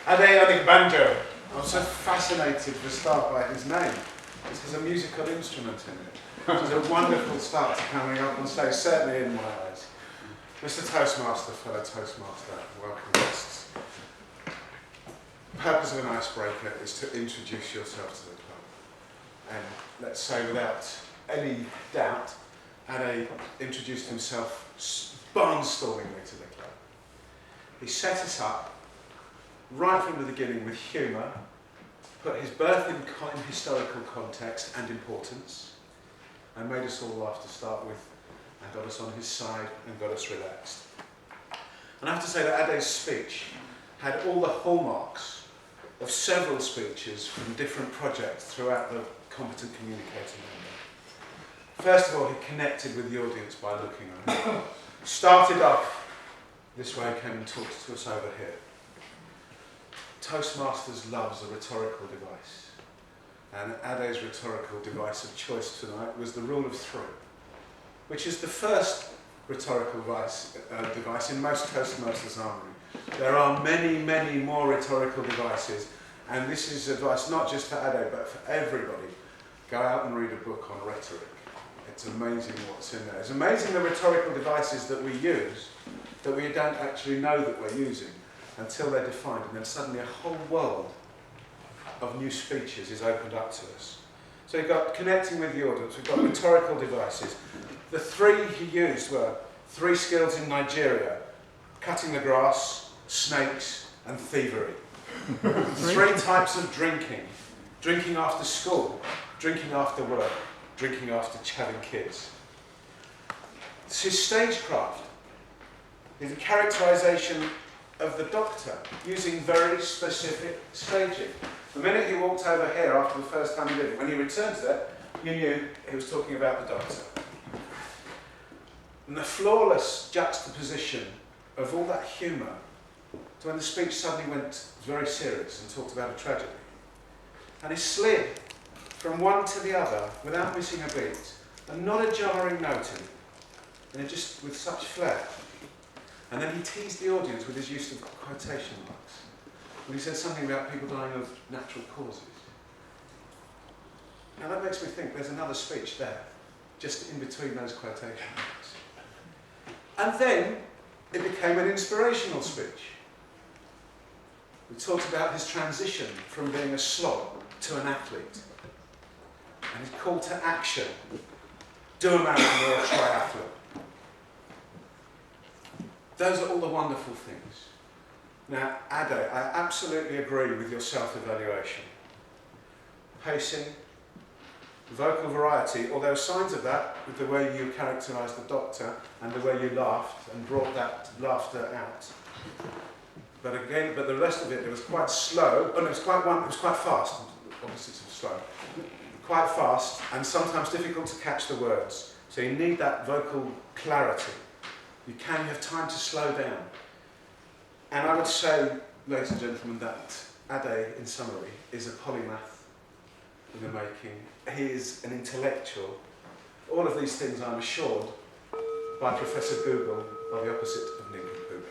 Ade banjo. I'm so fascinated to start by his name. This has a musical instrument in it, which is a wonderful start to coming up on stage, certainly in my eyes. Mr. Toastmaster, fellow Toastmaster, welcome guests. The purpose of an icebreaker is to introduce yourself to the club. And let's say without any doubt, Ade introduced himself barnstormingly to the club. He set us up right from the beginning with humour, put his birth in historical context and importance, and made us all laugh to start with, and got us on his side and got us relaxed. And I have to say that Ade's speech had all the hallmarks of several speeches from different projects throughout the competent communicator member. First of all, he connected with the audience by looking at him. Started off this way, came and talked to us over here. Toastmasters loves a rhetorical device, and Ade's rhetorical device of choice tonight was the rule of three, which is the first rhetorical device in most Toastmasters armory. There are many, many more rhetorical devices, and this is advice not just for Ade, but for everybody. Go out and read a book on rhetoric. It's amazing what's in there. It's amazing the rhetorical devices that we use that we don't actually know that we're using until they're defined, and then suddenly a whole world of new speeches is opened up to us. So you've got connecting with the audience, we've got rhetorical devices. The three he used were 3 skills in Nigeria: cutting the grass, snakes, and thievery. 3 types of drinking: drinking after school, drinking after work, drinking after having kids. It's his stagecraft, his characterisation of the Doctor, using very specific staging. The minute he walked over here after the first time he did it, when he returns there, you knew he was talking about the Doctor. And the flawless juxtaposition of all that humour to when the speech suddenly went very serious and talked about a tragedy. And he slid from one to the other without missing a beat, and not a jarring note in it, and just with such flair. And then he teased the audience with his use of quotation marks, when he said something about people dying of natural causes. Now that makes me think there's another speech there, just in between those quotation marks. And then it became an inspirational speech. We talked about his transition from being a slob to an athlete, and his call to action: do a marathon or a triathlon. Those are all the wonderful things. Now, Ade, I absolutely agree with your self-evaluation. Pacing, vocal variety, although signs of that with the way you characterised the Doctor and the way you laughed and brought that laughter out. But again, the rest of it was quite slow. Oh no, it was quite fast. Opposites of slow. Quite fast and sometimes difficult to catch the words. So you need that vocal clarity. You have time to slow down. And I would say, ladies and gentlemen, that Ade, in summary, is a polymath in the making. He is an intellectual. All of these things, I'm assured, by Professor Google, are the opposite of nincompoop.